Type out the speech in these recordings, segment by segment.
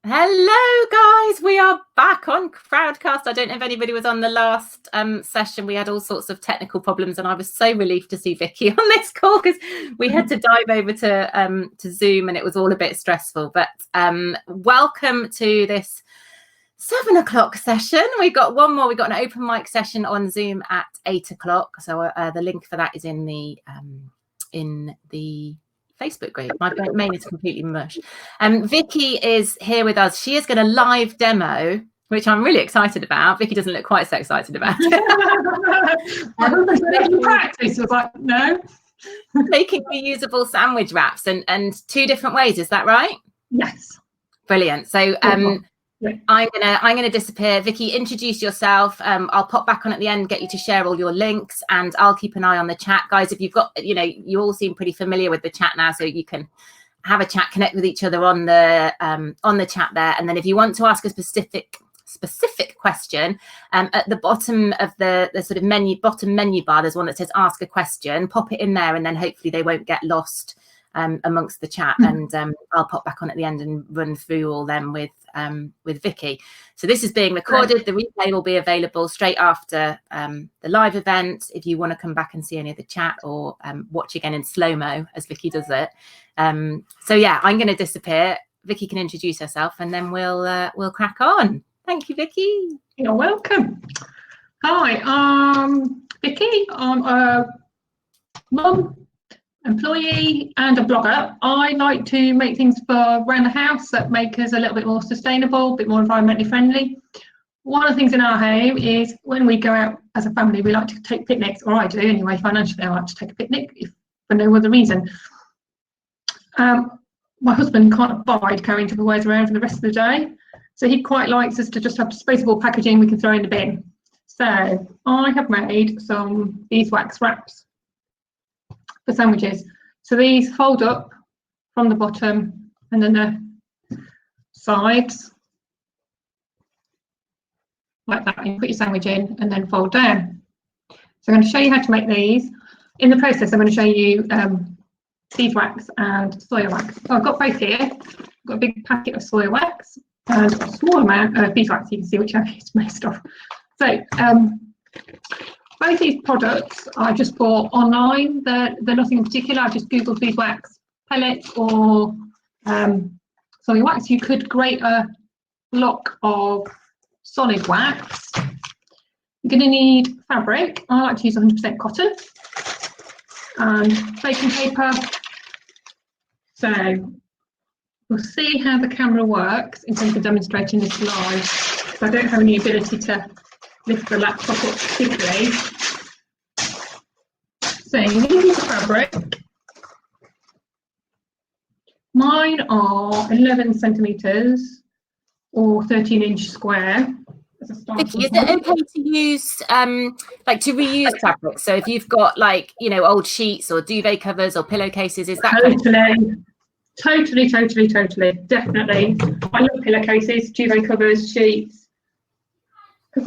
Hello guys, we are back on Crowdcast. I don't know if anybody was on the last session. We had all sorts of technical problems and I was so relieved to see Vicky on this call because we had to dive over to Zoom and it was all a bit stressful. But welcome to this 7 o'clock session. We've got one more. We've got an open mic session on Zoom at 8 o'clock. So the link for that is in the Facebook group. My mail is completely mush. Vicky is here with us. She is going to live demo, which I'm really excited about. Vicky doesn't look quite so excited about it. Practice was like, no. Making reusable sandwich wraps and 2 different ways. Is that right? Yes. Brilliant. So I'm gonna disappear. Vicky, introduce yourself. I'll pop back on at the end, get you to share all your links, and I'll keep an eye on the chat, guys. If you've got, you all seem pretty familiar with the chat now, so you can have a chat, connect with each other on the chat there. And then if you want to ask a specific question, at the bottom of the sort of bottom menu bar, there's one that says ask a question. Pop it in there, and then hopefully they won't get lost amongst the chat, and I'll pop back on at the end and run through all them with Vicky. So this is being recorded. The replay will be available straight after the live event if you want to come back and see any of the chat or watch again in slow-mo as Vicky does it. So yeah, I'm going to disappear. Vicky can introduce herself and then we'll crack on. Thank you, Vicky. You're welcome. Hi, I'm Vicky. I'm a mum, employee and a blogger. I like to make things for around the house that make us a little bit more sustainable, a bit more environmentally friendly. One of the things in our home is when we go out as a family, we like to take picnics, or I do anyway, financially I like to take a picnic if for no other reason. My husband can't abide carrying Tupperwares around for the rest of the day, so he quite likes us to just have disposable packaging we can throw in the bin. So I have made some beeswax wraps for sandwiches. So these fold up from the bottom and then the sides like that. You put your sandwich in and then fold down. So I'm going to show you how to make these. In the process, I'm going to show you beeswax and soya wax. So I've got both here. I've got a big packet of soya wax and a small amount of beeswax. You can see which I've used most of. So both these products I just bought online. They're nothing in particular. I just googled beeswax pellets or soya wax. You could grate a block of solid wax. You're going to need fabric. I like to use 100% cotton and baking paper. So we'll see how the camera works in terms of demonstrating this live. I don't have any ability to lift the laptop up particularly. So you need fabric. Mine are 11 centimetres or 13-inch square. Vicky, is it okay to use to reuse fabric? So if you've got old sheets or duvet covers or pillowcases, is that Totally, definitely. I love pillowcases, duvet covers, sheets, because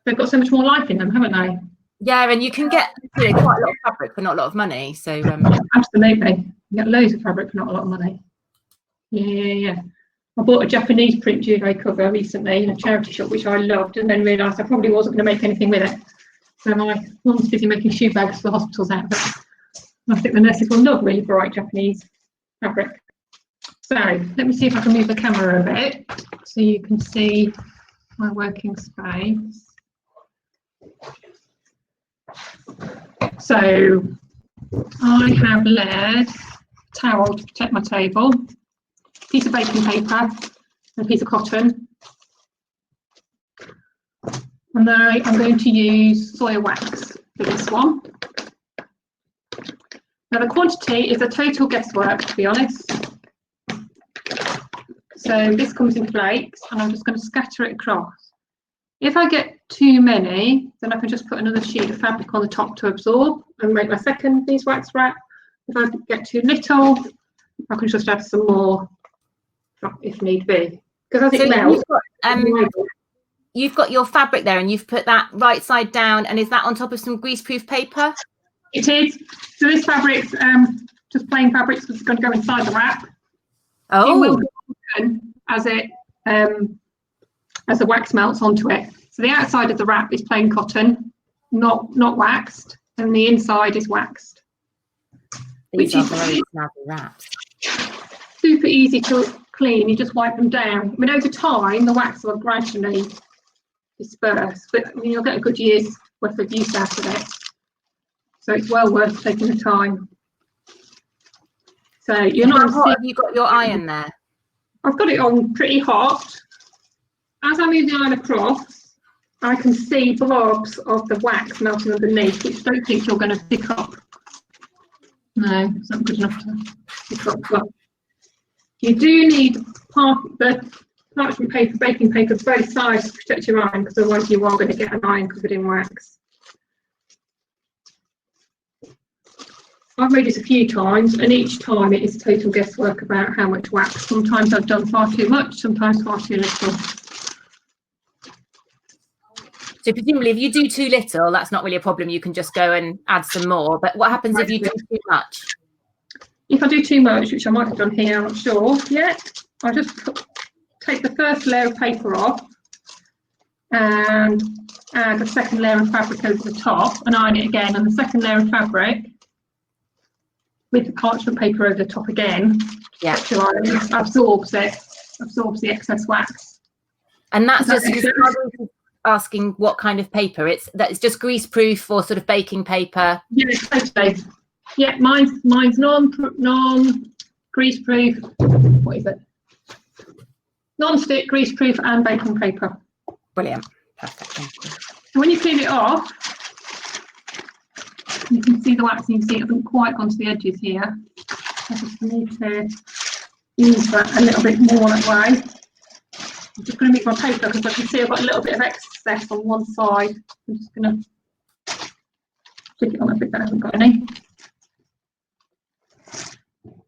they've got so much more life in them, haven't they? Yeah, and you can get quite a lot of fabric for not a lot of money. So absolutely, you get loads of fabric for not a lot of money. Yeah. I bought a Japanese print duvet cover recently in a charity shop, which I loved, and then realised I probably wasn't going to make anything with it. So my mum's busy making shoe bags for hospitals out of it. I think the nurses will love really bright Japanese fabric. So let me see if I can move the camera a bit so you can see my working space. So I have laid towel to protect my table, piece of baking paper, and a piece of cotton. And then I'm going to use soya wax for this one. Now the quantity is a total guesswork, to be honest. So this comes in flakes and I'm just going to scatter it across. If I get too many, then I can just put another sheet of fabric on the top to absorb and make my second beeswax wrap. If I get too little, I can just add some more if need be. Because as it melts, you've got your fabric there and you've put that right side down, and is that on top of some greaseproof paper? It is. So this fabric's just plain fabric, so it's going to go inside the wrap. Oh. broken as the wax melts onto it. So the outside of the wrap is plain cotton, not waxed, and the inside is waxed. These are very snazzy wraps. Super easy to clean. You just wipe them down. I mean, over time, the wax will gradually disperse, but I mean, you'll get a good year's worth of use out of it. So it's well worth taking the time. So you're not. How hot have you got your iron there? I've got it on pretty hot. As I move the iron across, I can see blobs of the wax melting underneath, which I don't think you're going to pick up. No, it's not good enough to pick up. But you do need the parchment paper, baking paper, both sides to protect your iron, because otherwise you are going to get an iron covered in wax. I've made this a few times, and each time it is total guesswork about how much wax. Sometimes I've done far too much, sometimes far too little. So presumably if you do too little, that's not really a problem. You can just go and add some more. But what happens if you do too much? If I do too much, which I might have done here, I'm not sure yet, I just take the first layer of paper off and add a second layer of fabric over the top and iron it again, and the second layer of fabric with the parchment paper over the top again. Yeah, absorbs the excess wax. And that's just asking what kind of paper. It's just grease proof or sort of baking paper. Yeah, totally. Yeah, mine's non grease proof. What is it? Non-stick, grease proof, and baking paper. Brilliant. Perfect. Thank you. And when you clean it off, you can see the wax, and you can see it hasn't quite gone to the edges here. I just need to use that a little bit more that way. I'm just going to move my paper because I can see I've got a little bit of excess on one side. I'm just going to stick it on a bit that I haven't got any.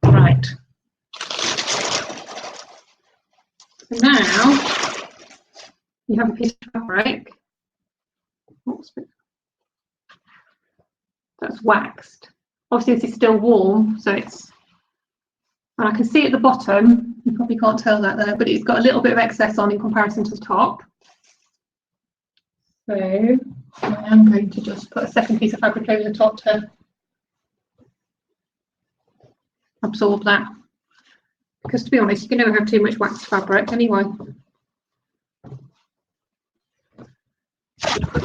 Right. So now you have a piece of fabric. Oops. That's waxed. Obviously this is still warm, so and I can see at the bottom, you probably can't tell that there, but it's got a little bit of excess on in comparison to the top. So I am going to just put a second piece of fabric over the top to absorb that, because to be honest, you can never have too much waxed fabric anyway.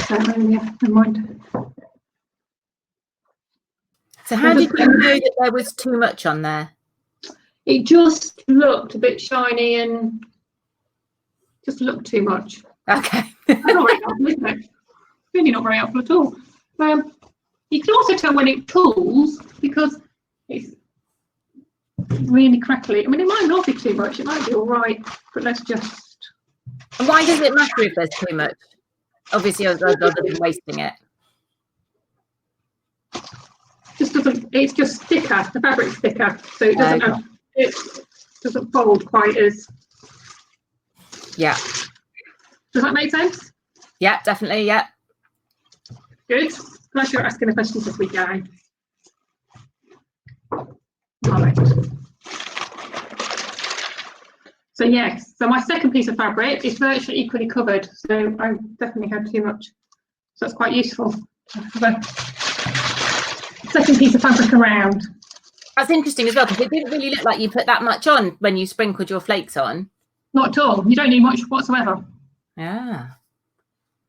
Yeah, never mind. So how did you know that there was too much on there? It just looked a bit shiny and just looked too much. Okay. That's not very helpful, isn't it? Really not very helpful at all. You can also tell when it pulls because it's really crackly. I mean, it might not be too much. It might be all right, but let's just... And why does it matter if there's too much? Obviously, other than wasting it. It's just thicker. The fabric's thicker, so it doesn't fold quite as. Yeah. Does that make sense? Yeah, definitely. Yeah. Good. Glad you're asking the questions as we go. Right. So yes. So my second piece of fabric is virtually equally covered. So I definitely had too much. So that's quite useful. Second piece of fabric around. That's interesting as well, because it didn't really look like you put that much on when you sprinkled your flakes on. Not at all. You don't need much whatsoever. Yeah.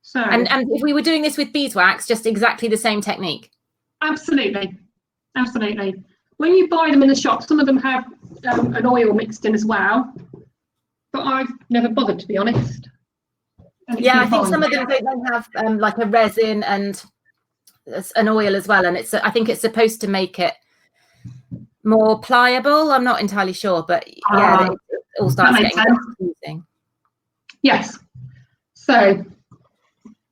So and if we were doing this with beeswax, just exactly the same technique. Absolutely. Absolutely. When you buy them in the shop, some of them have an oil mixed in as well, but I've never bothered, to be honest. Yeah, I think some of them don't have like a resin and an oil as well, and I think it's supposed to make it more pliable. I'm not entirely sure, but yeah, it all starts getting confusing. Yes. So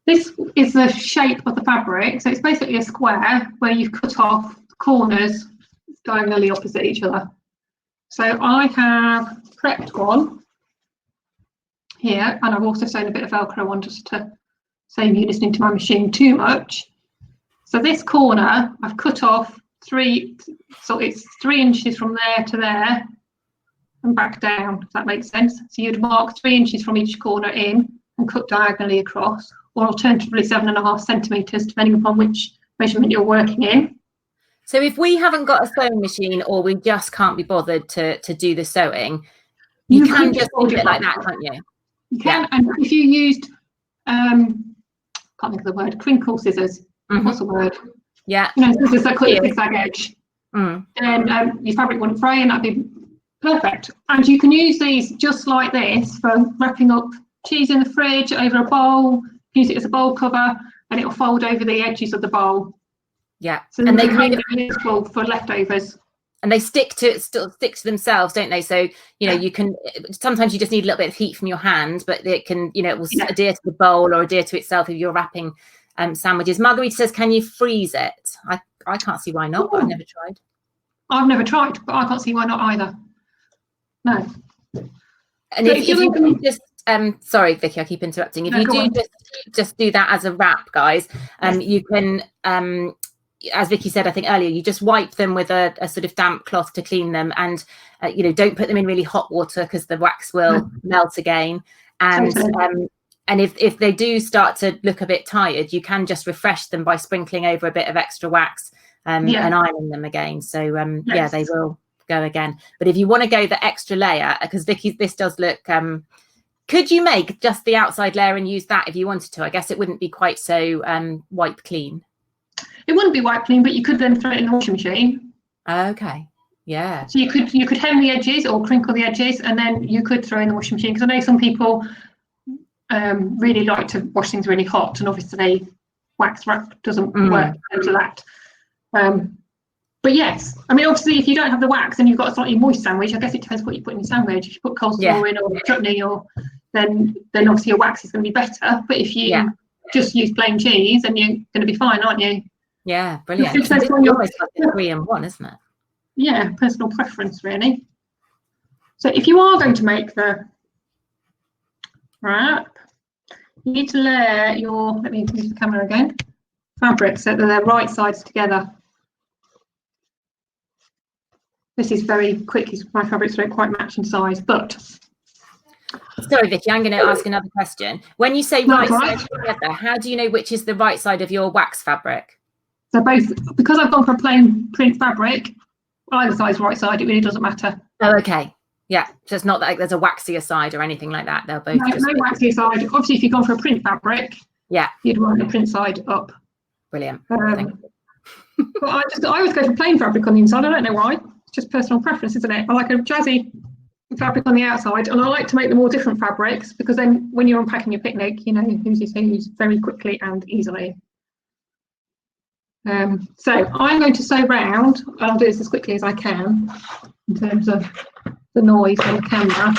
this is the shape of the fabric. So it's basically a square where you've cut off the corners diagonally opposite each other. So I have prepped one here, and I've also sewn a bit of Velcro on just to save you listening to my machine too much. So this corner I've cut off 3, so it's 3 inches from there to there, and back down, if that makes sense. So you'd mark 3 inches from each corner in and cut diagonally across, or alternatively 7.5 centimetres, depending upon which measurement you're working in. So if we haven't got a sewing machine, or we just can't be bothered to do the sewing, you can just do it like that, can't you? You can, and if you used, can't think of the word, crinkle scissors, what's the word? Yeah. You know, scissors that cut the zigzag edge, then your fabric wouldn't fray, and that'd be perfect. And you can use these just like this for wrapping up cheese in the fridge over a bowl, use it as a bowl cover, and it'll fold over the edges of the bowl. Yeah. So and they kind of useful for leftovers. And they stick to themselves, don't they? So, you know, you can, sometimes you just need a little bit of heat from your hand, but it can, you know, it will adhere to the bowl or adhere to itself if you're wrapping sandwiches. Marguerite says, can you freeze it? I can't see why not, but I've never tried. I've never tried, but I can't see why not either. No. And if you just, sorry, Vicky, I keep interrupting. If you do just do that as a wrap, guys, you can, as Vicky said, I think earlier, you just wipe them with a sort of damp cloth to clean them, and you know, don't put them in really hot water because the wax will melt again. And and if they do start to look a bit tired, you can just refresh them by sprinkling over a bit of extra wax and ironing them again. So yeah, they will go again. But if you want to go the extra layer, because Vicky, this does look, could you make just the outside layer and use that if you wanted to? I guess it wouldn't be quite so wipe clean. It wouldn't be wipe clean, but you could then throw it in the washing machine. Okay. Yeah. So you could hem the edges or crinkle the edges, and then you could throw in the washing machine, because I know some people really like to wash things really hot, and obviously wax wrap doesn't work into that. But yes, I mean, obviously, if you don't have the wax and you've got a slightly moist sandwich, I guess it depends what you put in your sandwich. If you put coleslaw in or chutney, or then obviously your wax is going to be better. But if you just use plain cheese, then you're going to be fine, aren't you? Yeah, brilliant. It's almost like a 3-in-1, isn't it? Yeah, personal preference, really. So if you are going to make the wrap, you need to layer your, let me use the camera again, fabric so that they're right sides together. This is very quick, my fabrics don't quite match in size, but... Sorry, Vicky, I'm going to ask another question. When you say right sides together, how do you know which is the right side of your wax fabric? So both, because I've gone for a plain print fabric, either side's right side, it really doesn't matter. Oh, okay. Yeah, so it's not like there's a waxier side or anything like that. They'll both no waxier side. Obviously, if you've gone for a print fabric, you'd want the print side up. Brilliant. But I always go for plain fabric on the inside. I don't know why. It's just personal preference, isn't it? I like a jazzy fabric on the outside, and I like to make them all different fabrics, because then when you're unpacking your picnic, you know who's whose very quickly and easily. So I'm going to sew round. I'll do this as quickly as I can in terms of the noise on the camera.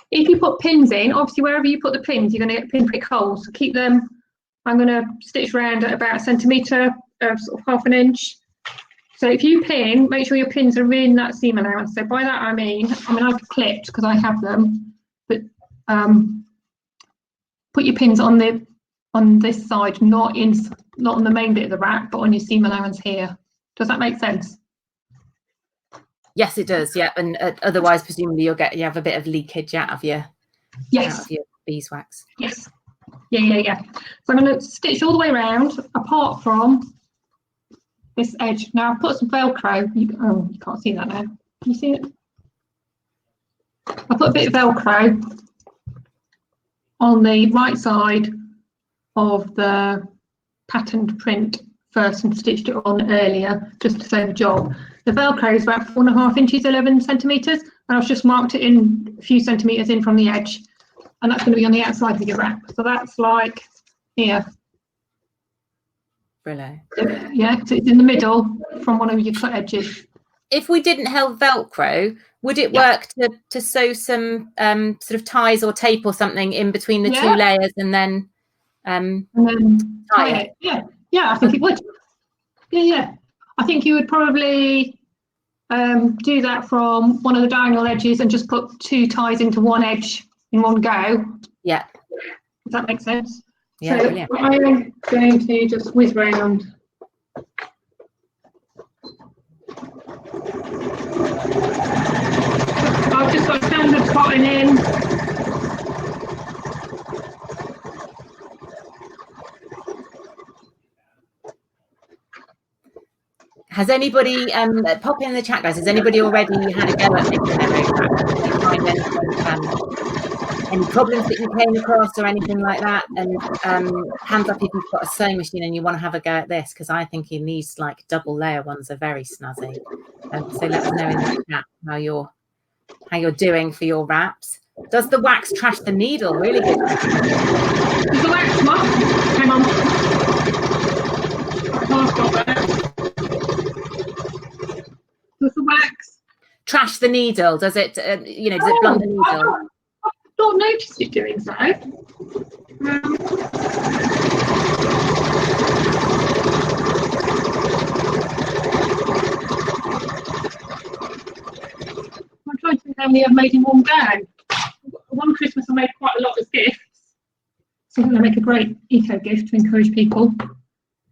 If you put pins in, obviously wherever you put the pins, you're going to get pinprick holes. So keep them. I'm going to stitch round at about 1 centimetre, sort of 1/2 inch. So if you pin, make sure your pins are in that seam allowance. So by that I mean I've clipped because I have them, but put your pins on this side, not on the main bit of the wrap, but on your seam allowance here. Does that make sense? Yes, it does. Yeah, and otherwise, presumably, you have a bit of leakage out of your beeswax. Yes. Yeah. So I'm going to stitch all the way around, apart from this edge. Now I've put some Velcro. You can't see that now. Can you see it? I put a bit of Velcro on the right side of the patterned print first and stitched it on earlier, just to save a job. The Velcro is about 4.5 inches, 11 centimetres, and I've just marked it in a few centimetres in from the edge, and that's going to be on the outside of your wrap. So that's like here. Brilliant. Yeah, so it's in the middle from one of your cut edges. If we didn't have Velcro, would it work to sew some sort of ties or tape or something in between the two layers and then tie it? Yeah, I think it would. Yeah. I think you would probably do that from one of the diagonal edges and just put 2 ties into one edge in one go. Yeah. Does that make sense? Yeah, so brilliant. I'm going to just whiz round. going in. Has anybody pop in the chat, guys? Has anybody already had a go at making their own wraps? Did you find any problems that you came across or anything like that? And hands up if you've got a sewing machine and you want to have a go at this, because I think in these like double layer ones are very snazzy. So let us know in the chat how you're doing for your wraps. Does the wax trash the needle? Really good question. Does the wax what? Hang on. I can't stop there. Does the wax trash the needle? Does it, does it blunt the needle? I've not noticed it doing so. I'm trying to think how many I've made in one go. One Christmas I made quite a lot as gifts. So I'm going to make a great eco gift to encourage people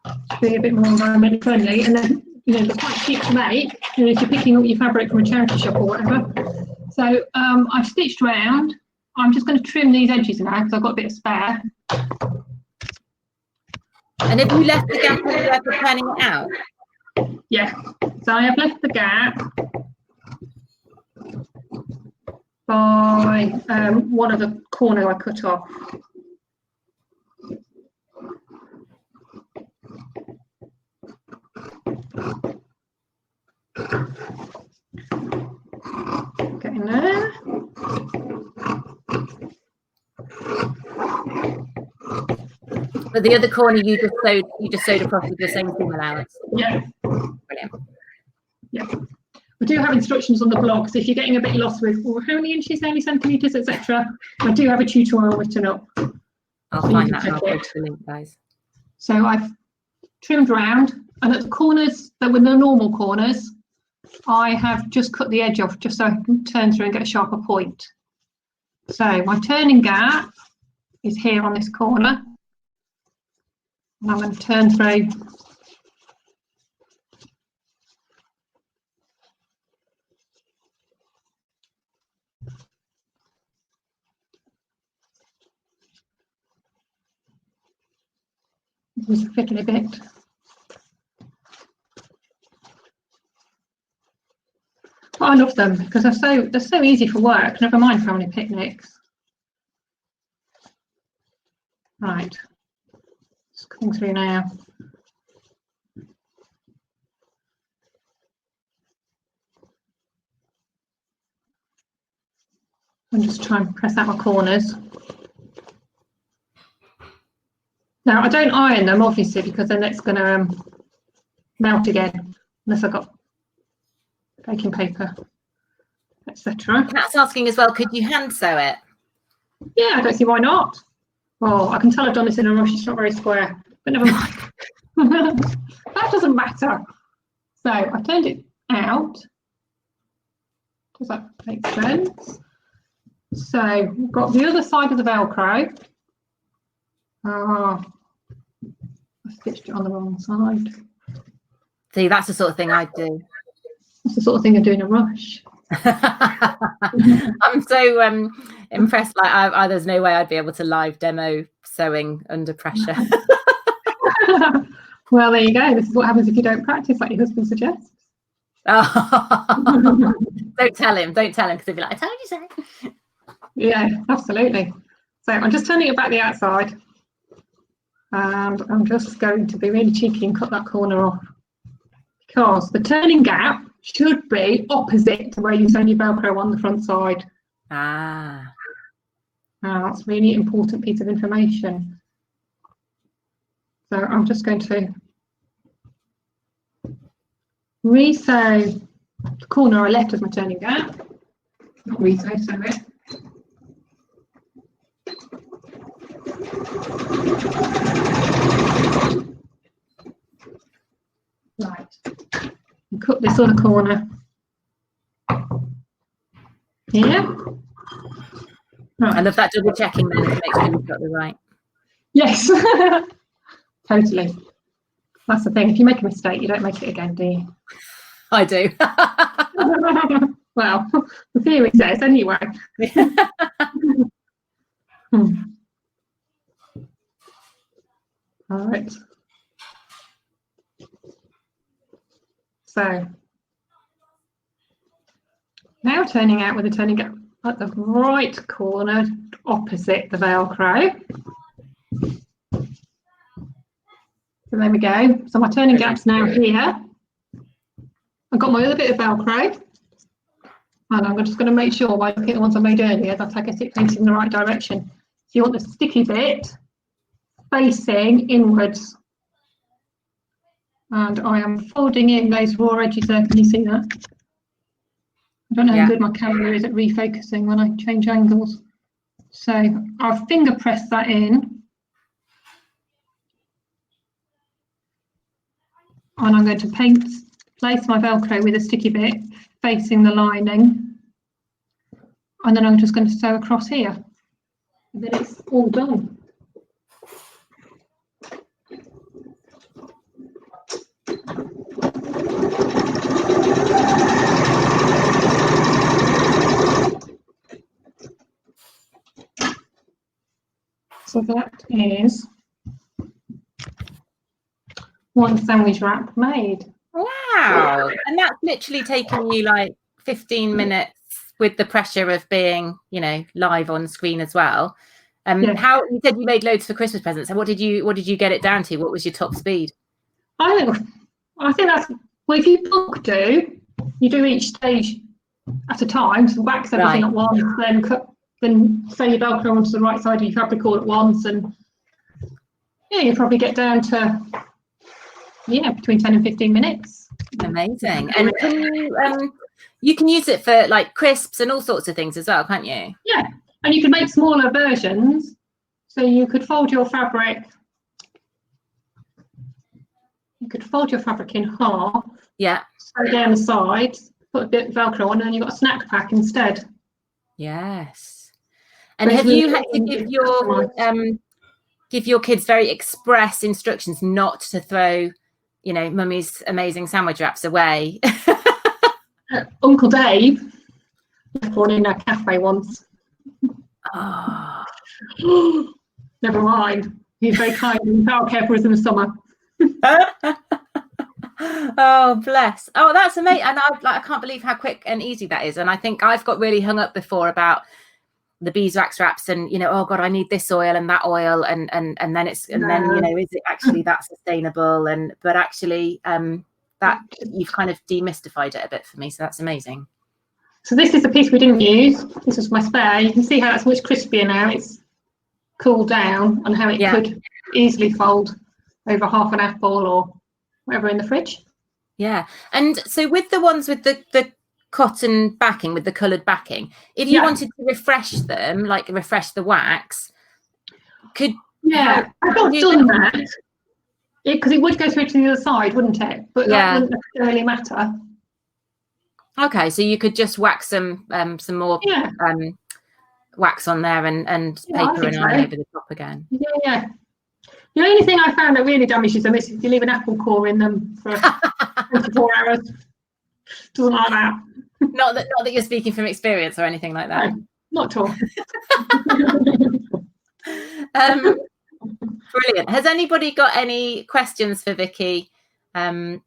to be a bit more environmentally friendly. And then, they're quite cheap to make, if you're picking up your fabric from a charity shop or whatever. So I've stitched around. I'm just going to trim these edges now because I've got a bit of spare. And have you left the gap everywhere for turning it out? Yeah. So I have left the gap by one of the corners I cut off. Getting there. But the other corner you just sewed across with the same seam allowance. Yeah. Brilliant. Yeah. We do have instructions on the blog, so if you're getting a bit lost with how many inches, how many centimetres, etc., I do have a tutorial written up. I'll find that and I'll post the link, guys. So I've trimmed round, and at the corners that were the normal corners, I have just cut the edge off just so I can turn through and get a sharper point. So my turning gap is here on this corner, and I'm going to turn through. Just fiddle a bit. But I love them because they're so easy for work. Never mind family picnics. Right, it's coming through now. I'm just trying to press out my corners. Now I don't iron them obviously because then it's going to melt again unless I've got baking paper, etc. That's asking as well, could you hand sew it? Yeah, I don't see why not. Well, I can tell I've done this in a rush. It's not very square, but never mind. That doesn't matter. So I turned it out. Does that make sense? So we've got the other side of the Velcro. I stitched it on the wrong side. See, that's the sort of thing I'd do. That's the sort of thing I do in a rush. I'm so impressed. Like, there's no way I'd be able to live demo sewing under pressure. Well, there you go. This is what happens if you don't practice, like your husband suggests. Oh. Don't tell him, because he'll be like, I told you so. Yeah, absolutely. So I'm just turning it back the outside, and I'm just going to be really cheeky and cut that corner off, because the turning gap should be opposite to where you sew your Velcro on the front side. Ah. That's a really important piece of information. So I'm just going to re-sew the corner I left as my turning gap. Not re-sew, sew it. Right. And cut this other corner. Yeah. Right. I love that double checking then to make sure you've got the right. Yes. Totally. That's the thing. If you make a mistake, you don't make it again, do you? I do. Well, the theory says anyway. All right. So now turning out with the turning gap at the right corner opposite the Velcro. So there we go. So my turning gap's now here. I've got my other bit of Velcro. And I'm just going to make sure, by looking at the ones I made earlier, that I get it facing in the right direction. So you want the sticky bit facing inwards. And I am folding in those raw edges there. Can you see that? I don't know how good my camera is at refocusing when I change angles. So I'll finger press that in. And I'm going to place my Velcro with a sticky bit facing the lining. And then I'm just going to sew across here. And then it's all done. So that is one sandwich wrap made. Wow. And that's literally taken you like 15 minutes with the pressure of being, you know, live on screen as well. How you said you made loads for Christmas presents. So what did you get it down to? What was your top speed? I think that's, well, if you book you do each stage at a time. So wax everything at once, then sew your Velcro onto the right side of your fabric all at once, and you probably get down to between 10 and 15 minutes. Amazing. And you can use it for like crisps and all sorts of things as well, can't you? Yeah, and you can make smaller versions. So you could fold your fabric. You could fold your fabric in half. Yeah. Sew down the sides, put a bit of Velcro on, and then you've got a snack pack instead. Yes. And have you had to give your kids very express instructions not to throw, you know, Mummy's amazing sandwich wraps away? Uncle Dave left one in a cafe once. Oh. Never mind. He's very kind and childcare for us in the summer. Oh, bless. Oh, that's amazing. And I can't believe how quick and easy that is. And I think I've got really hung up before about the beeswax wraps and, you know, oh God, I need this oil and that oil. And then it's, and then, you know, is it actually that sustainable? But actually that you've kind of demystified it a bit for me. So that's amazing. So this is the piece we didn't use. This is my spare. You can see how it's much crispier now. It's cooled down and how it could easily fold over half an apple or whatever in the fridge. Yeah. And so with the ones with the cotton backing, with the coloured backing, if you wanted to refresh them, like refresh the wax, could I've not done that, because it would go through to the other side, wouldn't it? But that wouldn't necessarily matter. Okay, so you could just wax some more wax on there and paper and iron over the top again. Yeah. The only thing I found that really damages them is if you leave an apple core in them for 24 hours. Doesn't like that. Not that you're speaking from experience or anything like that. No, not at all. Brilliant. Has anybody got any questions for Vicky? I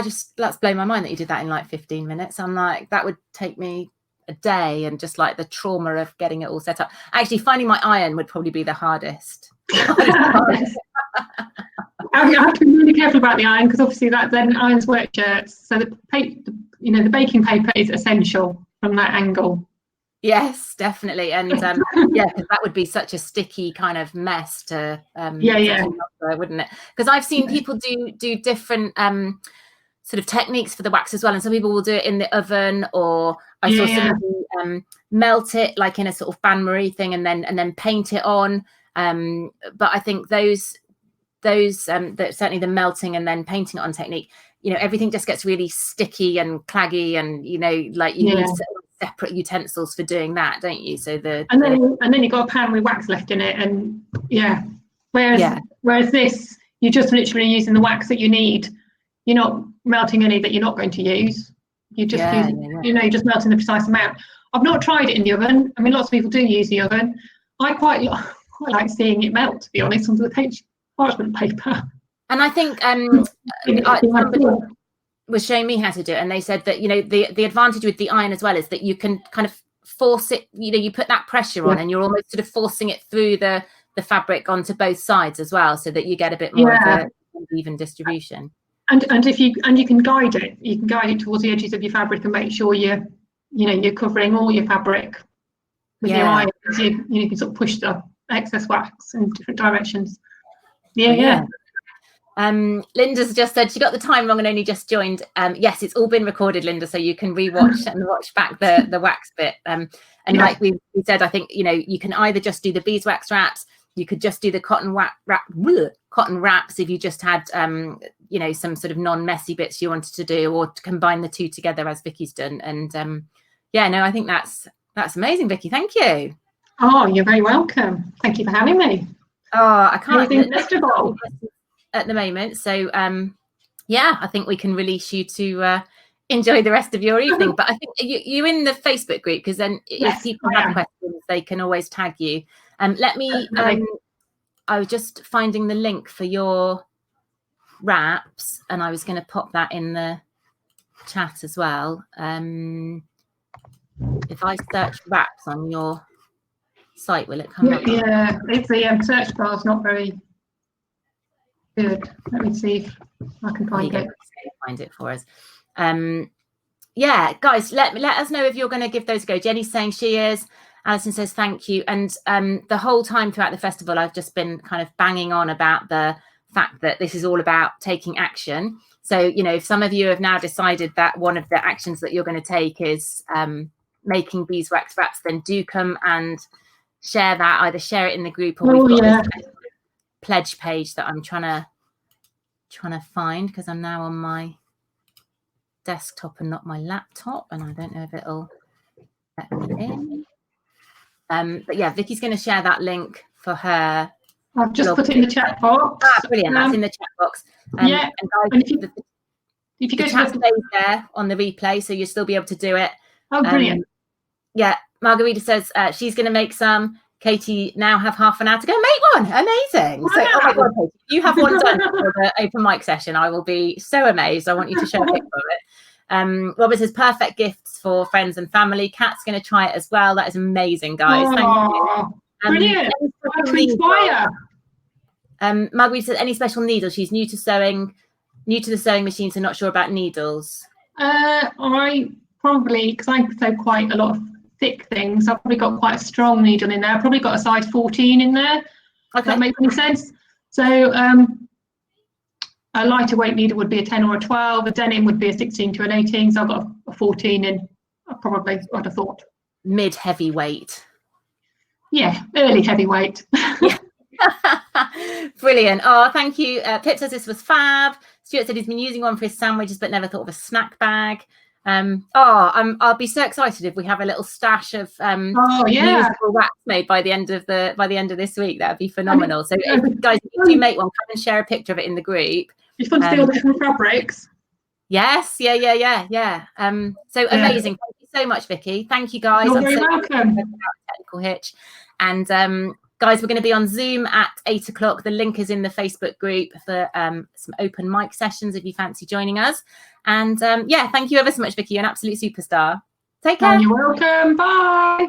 just, that's blown my mind that you did that in like 15 minutes. I'm like, that would take me a day, and just like the trauma of getting it all set up. Actually, finding my iron would probably be the hardest. I have to be really careful about the iron, because obviously that then irons work shirts. So the baking paper is essential from that angle. Yes, definitely. And because that would be such a sticky kind of mess to wouldn't it? Because I've seen people do different sort of techniques for the wax as well, and some people will do it in the oven, or I saw somebody melt it like in a sort of bain-marie thing and then paint it on. But I think those certainly the melting and then painting it on technique, you know, everything just gets really sticky and claggy, and you know, like you need separate utensils for doing that, don't you? So and then you've got a pan with wax left in it, and whereas this, you're just literally using the wax that you need. You're not melting any that you're not going to use. You just you know, you're just melting the precise amount. I've not tried it in the oven. I mean, lots of people do use the oven. I quite like seeing it melt, to be honest, onto the parchment paper. And I think somebody was showing me how to do it, and they said that, you know, the advantage with the iron as well is that you can kind of force it, you know, you put that pressure on and you're almost sort of forcing it through the fabric onto both sides as well, so that you get a bit more of an even distribution. And if you can guide it, towards the edges of your fabric and make sure you're covering all your fabric with your iron, so you can sort of push the excess wax in different directions. Linda's just said she got the time wrong and only just joined. Yes, it's all been recorded, Linda, so you can rewatch and watch back the wax bit. Like we said, I think, you know, you can either just do the beeswax wraps, you could just do the cotton wraps if you just had you know, some sort of non-messy bits you wanted to do, or to combine the two together as Vicky's done. And I think that's amazing, Vicky. Thank you. Oh, you're very welcome. Thank you for having me. Oh, I can't at the moment, so I think we can release you to enjoy the rest of your evening. But I think you in the Facebook group, because then if people have questions, they can always tag you. Let me I was just finding the link for your wraps, and I was going to pop that in the chat as well. If I search wraps on your site, will it come up? Yeah, if the search bar is not very good. Let me see if I can find it. Find it for us. Guys, let us know if you're going to give those a go. Jenny's saying she is. Alison says thank you. And the whole time throughout the festival, I've just been kind of banging on about the fact that this is all about taking action. So, you know, if some of you have now decided that one of the actions that you're going to take is making beeswax wraps, then do come and share that. Either share it in the group, or we've got this pledge page that I'm trying to find, because I'm now on my desktop and not my laptop, and I don't know if it'll let me in. But yeah, Vicky's going to share that link for her. I've just put it in the chat box. Brilliant. That's in the chat box. And guys, if you go to chat stays there on the replay, so you'll still be able to do it. Oh, brilliant. Margarita says she's going to make some. Katie, now have half an hour to go make one. Amazing. So, oh my God, Katie, if you have one done for the open mic session, I will be so amazed. I want you to share a picture of it. Robert says perfect gifts for friends and family. Kat's going to try it as well. That is amazing, guys. Thank you. Brilliant. Marguerite says any special needles? She's new to the sewing machine, so not sure about needles. I probably, because I sew quite a lot of thick things, I've probably got quite a strong needle in there. I've probably got a size 14 in there. Okay. Does that make any sense? So a lighter weight needle would be a 10 or a 12. A denim would be a 16 to an 18. So I've got a 14 in, probably, I'd have thought. Mid heavyweight. Yeah, early heavyweight. Brilliant. Oh, thank you. Pip says this was fab. Stuart said he's been using one for his sandwiches but never thought of a snack bag. I'll be so excited if we have a little stash of reusable wraps made by the end of this week. That'd be phenomenal. So guys, if you do make one, come and share a picture of it in the group. It's fun to see all the different fabrics. Yes, yeah. So amazing. Thank you so much, Vicky. Thank you, guys. You're very welcome. Technical hitch. And guys, we're going to be on Zoom at 8 o'clock. The link is in the Facebook group for some open mic sessions if you fancy joining us. And thank you ever so much, Vicky. You're an absolute superstar. Take care. You're welcome. Bye.